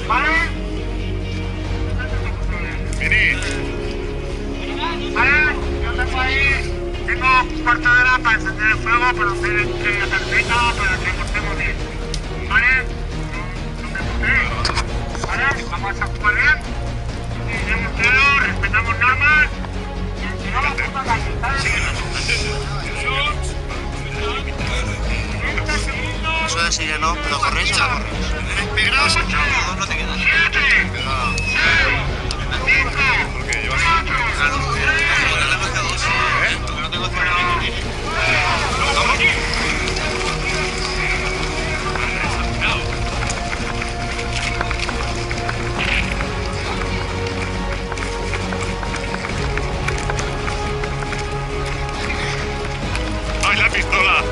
¿Vale? Vení. ¿Vale? Yo tengo ahí, tengo un cuarto de hora para encender el fuego, para hacer la carpeta, para que cortemos bien. ¿Vale? No me putéis. ¿Vale? Vamos a jugar bien. Tenemos cero, respetamos normas. Y si no, la puta calle, ¿sabes? 30 segundos. Eso de sireno, pero corréis o no corréis. Pegados. No te quedas. 7, 6, 5, Porque llevas... 4, 3, Porque no tengo ¡Ay, la pistola!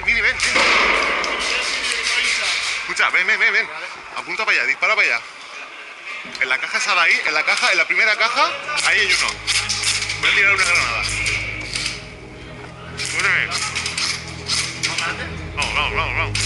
Vini, ven. Escucha, ven. Apunta para allá, dispara para allá. En la caja esa de ahí, en la primera caja, ahí hay uno. Voy a tirar una granada. Súbeme. Vamos.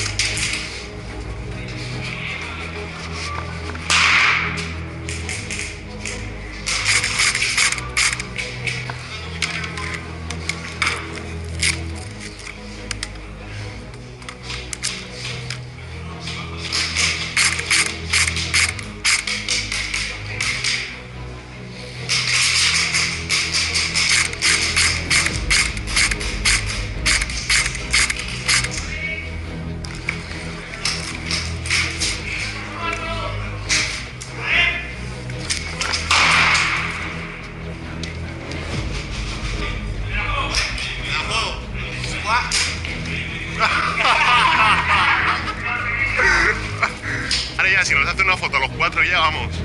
Ahora ya, si nos hace una foto los cuatro ya vamos.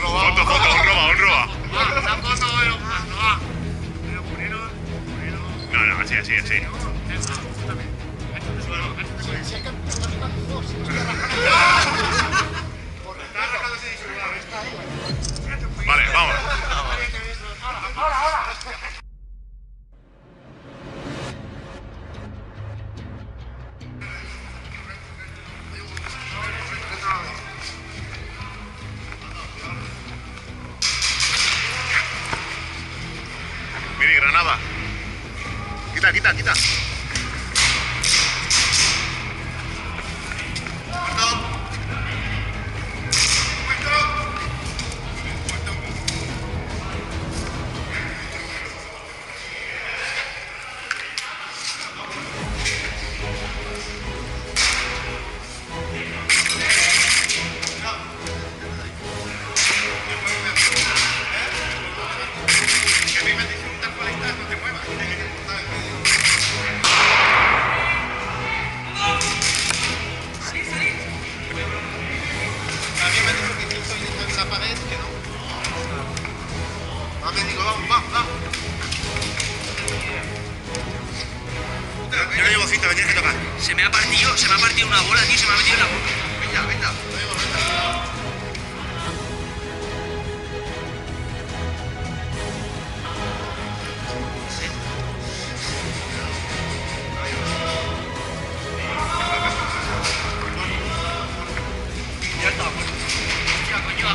Foto, un roba. No, así. Vale, vamos. Mire, granada. Quita. me tienes que tocar. Se me ha partido una bola, tío, se me ha metido en la boca. Venga. Ya está. Ya, coño.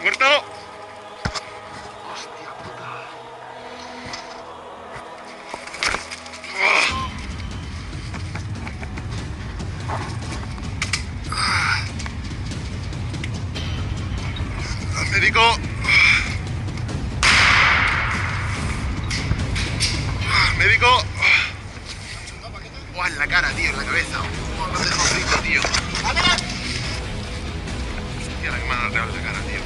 Muerto. Hostia puta. Médico. Médico. Buah, en la cara, tío, en la cabeza. Buah, me ha dejado frito, tío. Hostia, la que me ha dado en la cara, tío.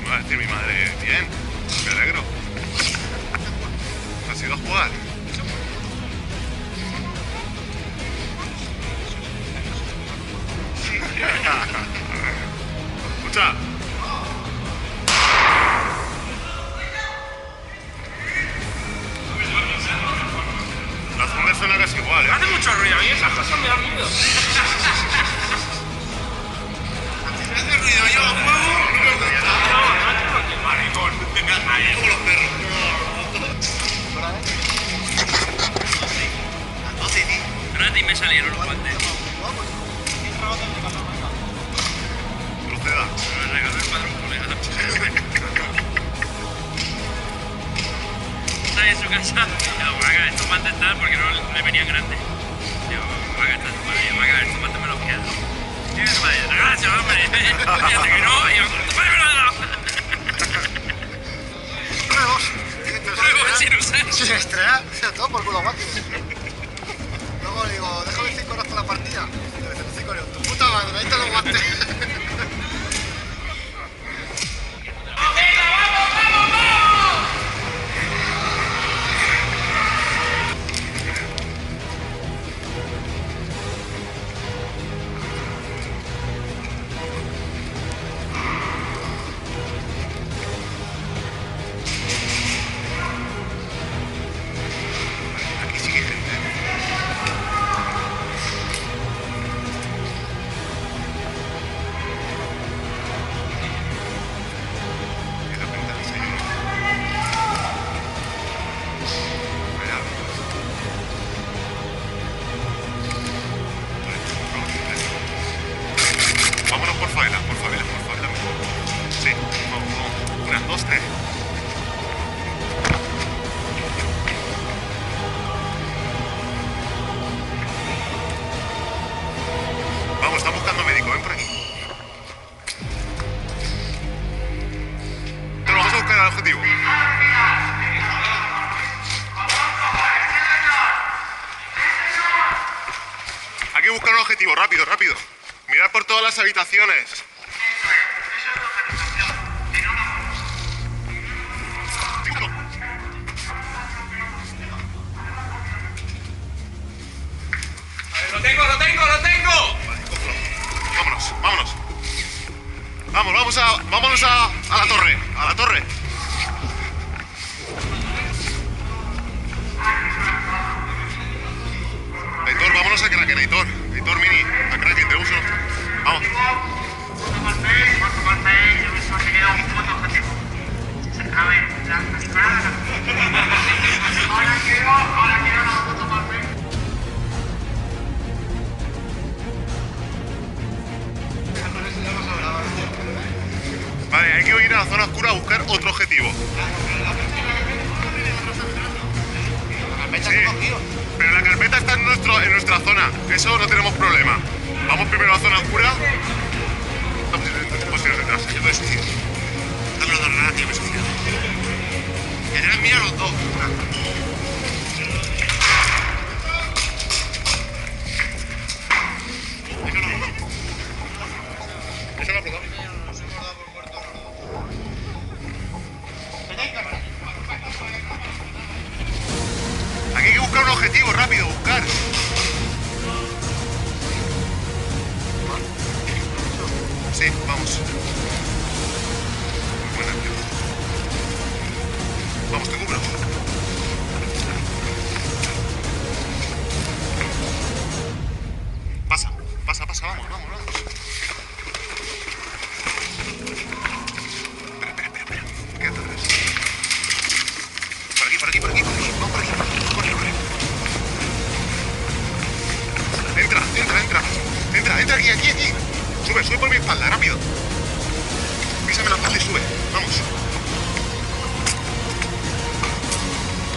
Me va a decir mi madre, bien, me alegro. ¿Has ido a jugar? Escucha. La zona suena casi igual, ¿eh? Hace mucho ruido y esas cosas me dan miedo. Hace ruido, yo juego. Maricón. Como los perros. Las 12, tío. Gratis me salieron los guantes. Proceda. Me regaló el padrón colega. Está en su casa. Digo, Vaga, estos guantes están porque no le venían grandes. Digo, Vaga, está tu madre. Vaga, estos guantes me los quedo. Y mi madre, gracias, hombre. Fíjate que no. Y yo, tu madre me lo ha dado. Nuevos. Luego, sin usar. Sin estrenar. O sea, todo por culo guantes. Luego le digo, déjame 5 horas para la partida. Y le dice, 5 horas. Tu puta madre, ahí están los guantes. Aquí sigue gente. Y de repente el desayuno. Allá. Vámonos por favela mejor. Sí, vamos. 1, 2, 3. Vamos, está buscando médico, ven por aquí. Te lo vamos a buscar al objetivo. Hay que buscar un objetivo, rápido. Mirad por todas las habitaciones. Dígalo. ¡Lo tengo! Vale, cógelo. Vámonos. Vámonos a la torre. A la torre. Aitor, vámonos a Kraken, Aitor. Aitor Mini, a Kraken, tenemos uno. Vamos. A ver, la disparada. Ahora quiero una foto más bien. Vale, hay que ir a la zona oscura a buscar otro objetivo. Sí, pero la carpeta está en nuestra zona. Eso no tenemos problema. Vamos primero a la zona oscura. No, pues si detrás. Yo me suicido. Dame los dos granadas, tío, me suicido. Y detrás mira los dos. Eso lo ha explotado. Aquí hay que buscar un objetivo, rápido, buscar. Sí, vamos. Muy buena, tío. Vamos, te cubro. Pasa, vamos. Espera. Quédate atrás. Por aquí. Vamos por aquí. Corre. Entra aquí. Sube, sube por mi espalda, rápido. Písame la espalda y sube. Vamos.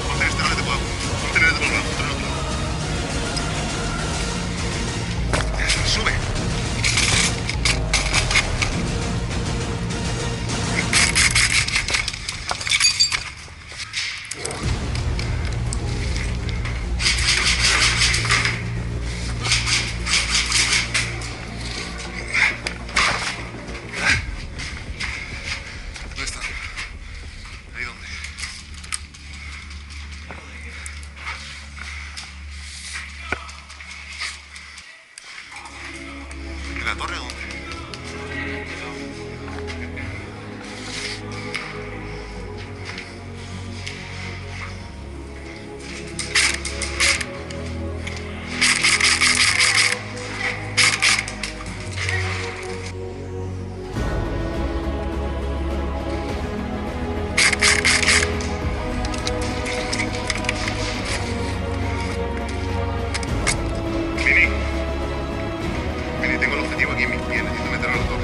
Ponte en este, no te puedo. Ponte en el otro lado, ponte en el otro lado. Eso, sube. ¿Dónde está? ¿Ahí dónde? ¿En la torre o dónde? Vini. Vini, tengo el objetivo aquí en mis pies, necesito meterlo en la torre.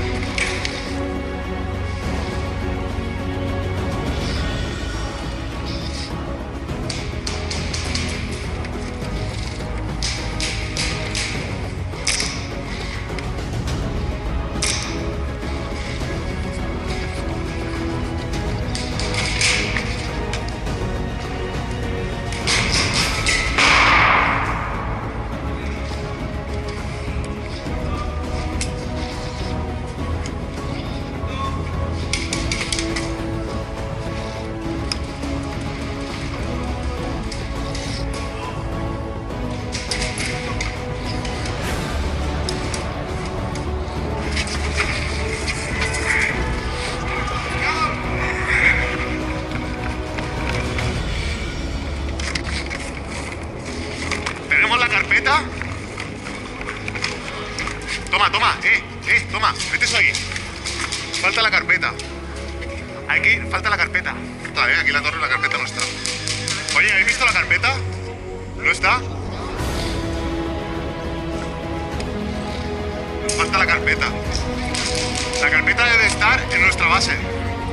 ¿Tenemos la carpeta? Toma, toma, toma, mete eso ahí. Falta la carpeta. Hay que ir, falta la carpeta. Está, aquí en la torre la carpeta no está. Oye, ¿habéis visto la carpeta? ¿No está? Falta la carpeta. La carpeta debe estar en nuestra base.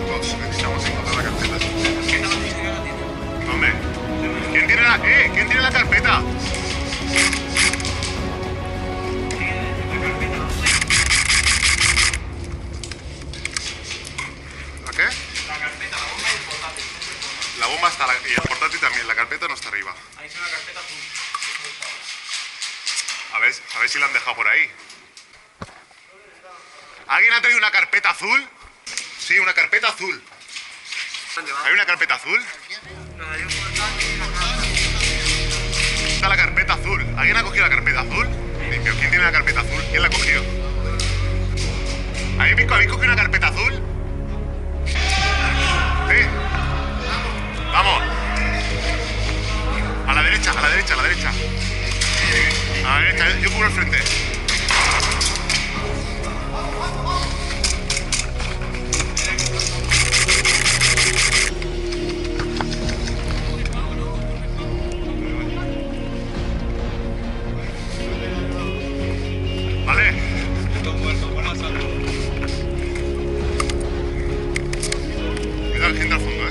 Todos necesitamos encontrar la carpeta. ¿Dónde? ¿Quién tiene la carpeta? ¿La qué? La carpeta, la bomba y el portátil. La bomba está, y el portátil también, la carpeta no está arriba. Ahí está la carpeta azul. A ver si la han dejado por ahí. ¿Alguien ha traído una carpeta azul? Sí, una carpeta azul. ¿Hay una carpeta azul? Está la carpeta azul. ¿Alguien ha cogido la carpeta azul? ¿Pero quién tiene la carpeta azul? ¿Quién la ha cogido? ¿Habéis cogido una carpeta azul? ¿Sí? Vamos. A la derecha, a la derecha, a la derecha. A la derecha, yo cubro el frente. Vale. Cuidado, gente al fondo,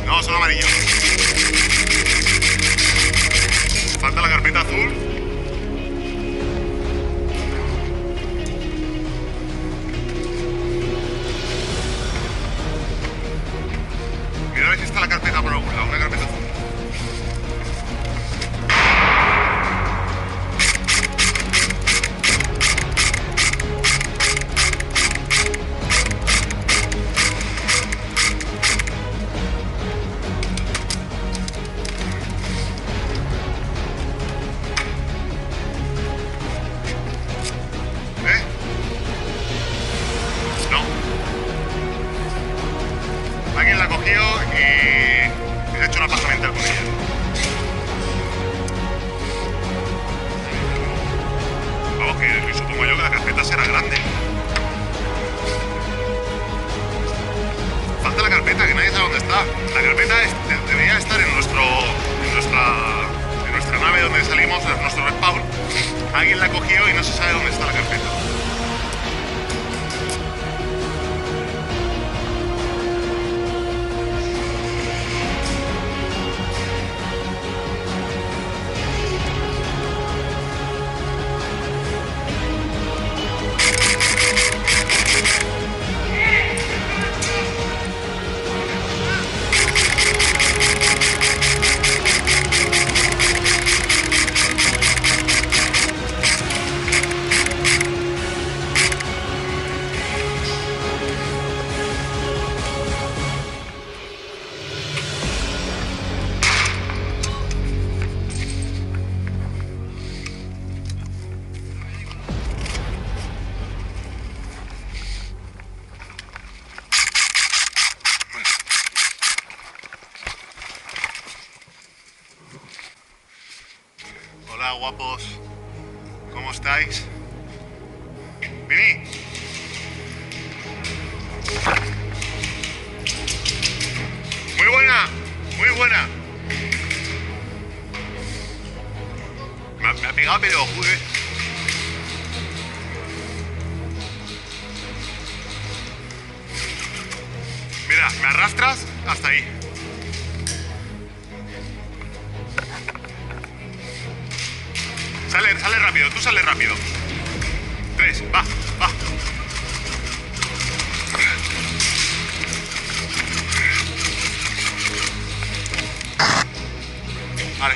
No, son amarillos. Falta la carpeta azul. Mira a ver si está la carpeta por algún lado, una carpeta azul. No. Alguien la cogió y se ha hecho una paja mental con ella. Vamos, que supongo yo que la carpeta será grande. Falta la carpeta, que nadie sabe dónde está. La carpeta debería estar en nuestra nave donde salimos, en nuestro respawn. Alguien la cogió y no se sabe dónde está la carpeta. Hola, guapos. ¿Cómo estáis? Vini. Muy buena, muy buena. Me ha pegado, pero joder. Mira, me arrastras hasta ahí. Sale rápido, tú sale rápido. 3, va. Vale.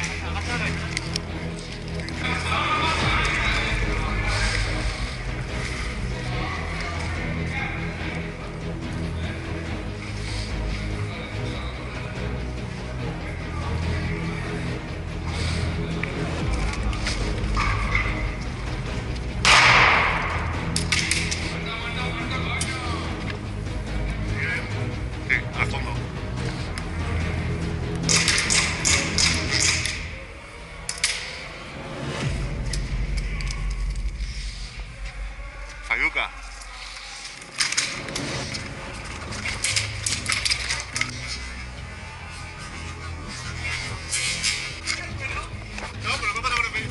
Sí, al fondo. Fayuca. No, pero no pasa por el medio.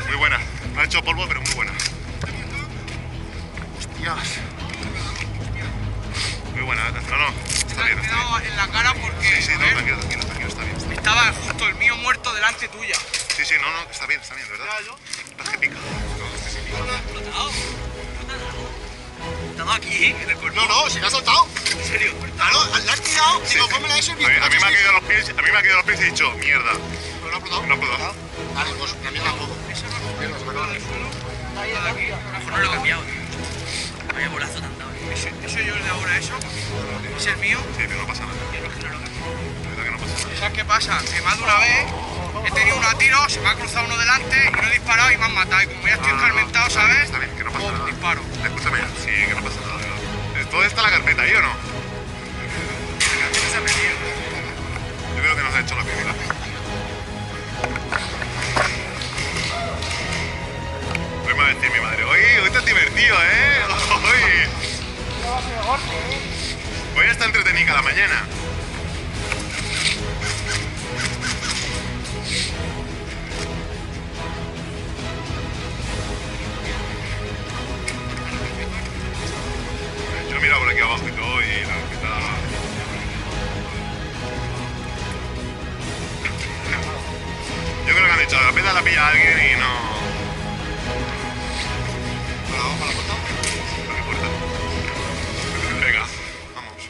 Muy buena. No ha hecho polvo, pero muy buena. Hostias. Muy buena. No, está bien, está bien. En la cara porque Sí, no, tranquilo, está bien. estaba justo el mío muerto delante tuya. Sí, no, está bien, de verdad. Estás que pica. Estaba aquí, en el cuerpo. No, se me ha soltado. ¿En serio? Claro, la has tirado. Sí, Digo, sí. pónmela eso y A mí me ha caído los pies, y he dicho, mierda. Pero no ha explotado. No ha explotado. Vale, pues a mí tampoco. Mierda, se me acaba de No lo he cambiado, tío. Vaya bolazo tan dado. ¿Eso yo el de ahora, eso? ¿Es el mío? Sí, pero no pasa nada. De verdad que no pasa nada. ¿Sabes qué pasa? Que más de una vez he tenido uno a tiro, se me ha cruzado uno delante y no he disparado y me han matado. Y como ya estoy escarmentado, ¿sabes? Está bien, que no pasa ¡Pum! nada. Disparo. Escúchame, sí, que no pasa nada. ¿Todo está en la carpeta ahí o no? Yo creo que nos ha hecho la primera. Hoy me va a decir mi madre, hoy estás divertido, ¿eh? Hoy está entretenida la mañana. Yo he mirado por aquí abajo y todo y la carpeta... Yo creo que han hecho la carpeta, la pilla alguien y no... Vamos para la puerta. ¿Para qué puerta? Venga, vamos.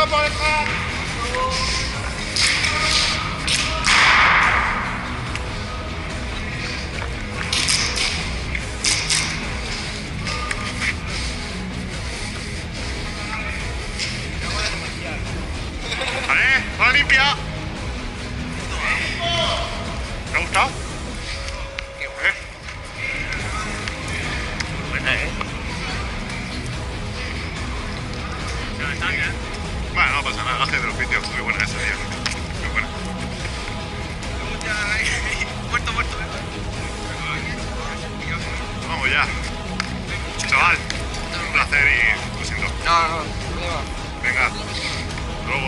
por detrás. ¿Vale? ¿Zona limpia? ¿Te ha gustado? Buena, ¿eh? Bueno, no pasa nada, hace de los vídeos. Muy buena esa, tío. Muy buena. Muerto, muerto, Vamos ya. Chaval, un placer y lo siento. No, Venga, hasta luego.